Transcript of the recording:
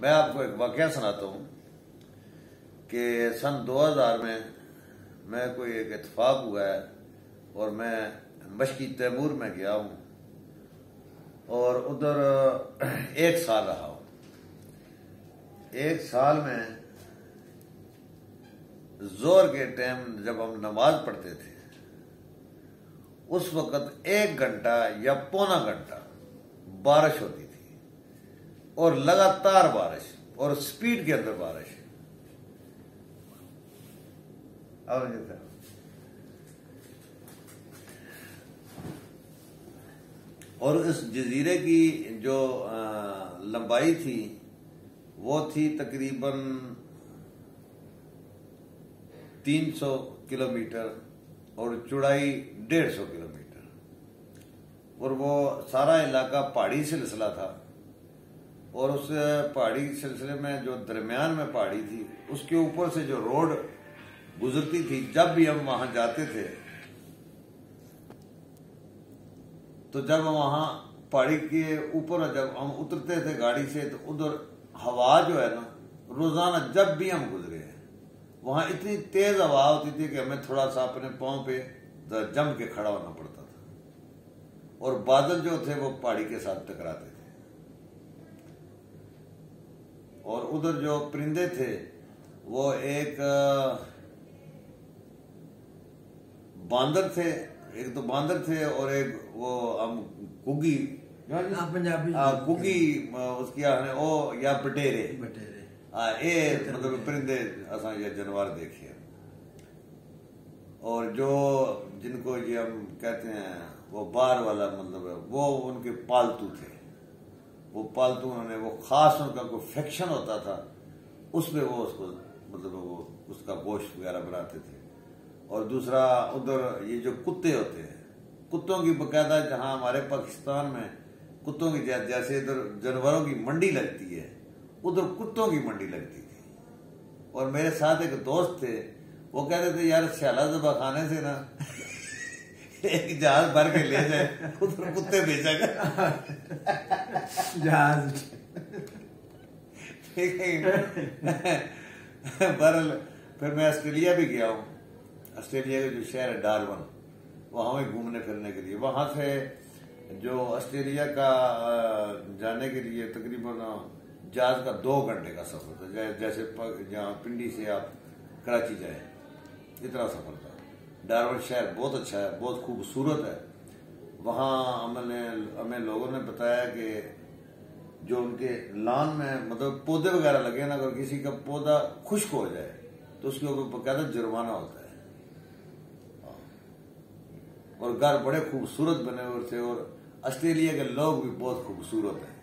मैं आपको एक वाकया सुनाता हूँ कि सन 2000 में मैं कोई एक इत्तेफाक हुआ है और मैं मशकी तैमूर में गया हूँ और उधर एक साल रहा हूँ। एक साल में जोर के टाइम जब हम नमाज पढ़ते थे उस वक़्त 1 घंटा या पौना घंटा बारिश होती थी और लगातार बारिश और स्पीड के अंदर बारिश। और इस जजीरे की जो लंबाई थी वो थी तकरीबन 300 किलोमीटर और चौड़ाई 150 किलोमीटर और वो सारा इलाका पहाड़ी सिलसिला था और उस पहाड़ी सिलसिले में जो दरमियान में पहाड़ी थी उसके ऊपर से जो रोड गुजरती थी, जब भी हम वहां जाते थे तो जब वहां पहाड़ी के ऊपर जब हम उतरते थे गाड़ी से तो उधर हवा जो है ना, रोजाना जब भी हम गुजरे वहां इतनी तेज हवा होती थी कि हमें थोड़ा सा अपने पांव पे जम के खड़ा होना पड़ता था और बादल जो थे वो पहाड़ी के साथ टकराते थे और उधर जो परिंदे थे वो एक बांदर थे, एक तो बांदर थे और एक वो हम कुगी पंजाबी कुगी उसकी आने ओ या बटेरे ये मतलब परिंदे असा ये जानवर देखे और जो जिनको ये हम कहते हैं वो बार वाला मतलब है वो उनके पालतू थे। वो पालतू उन्होंने वो खास उनका कोई फैक्शन होता था उसमें वो उसको मतलब वो उसका गोश्त वगैरह बनाते थे। और दूसरा उधर ये जो कुत्ते होते हैं, कुत्तों की बकायदा जहां हमारे पाकिस्तान में कुत्तों की जैसे इधर जानवरों की मंडी लगती है उधर कुत्तों की मंडी लगती थी। और मेरे साथ एक दोस्त थे वो कहते थे यार श्याला ज़बा खाने से ना एक जहाज भर के ले जाए उधर कुत्ते बेचेगा जहाज। बहरहाल फिर मैं ऑस्ट्रेलिया भी गया हूँ। ऑस्ट्रेलिया का जो शहर है डार्विन, वहां में घूमने फिरने के लिए, वहां से जो ऑस्ट्रेलिया का जाने के लिए तकरीबन जहाज का 2 घंटे का सफर था। जैसे जहाँ पिंडी से आप कराची जाए इतना सफर था। डार्विन शहर बहुत अच्छा है, बहुत खूबसूरत है। वहाँ हमें लोगों ने बताया कि जो उनके लान में मतलब पौधे वगैरह लगे ना, अगर किसी का पौधा खुश्क हो जाए तो उसके ऊपर बकायदा जुर्माना होता है। और घर बड़े खूबसूरत बने हुए थे और ऑस्ट्रेलिया के लोग भी बहुत खूबसूरत हैं।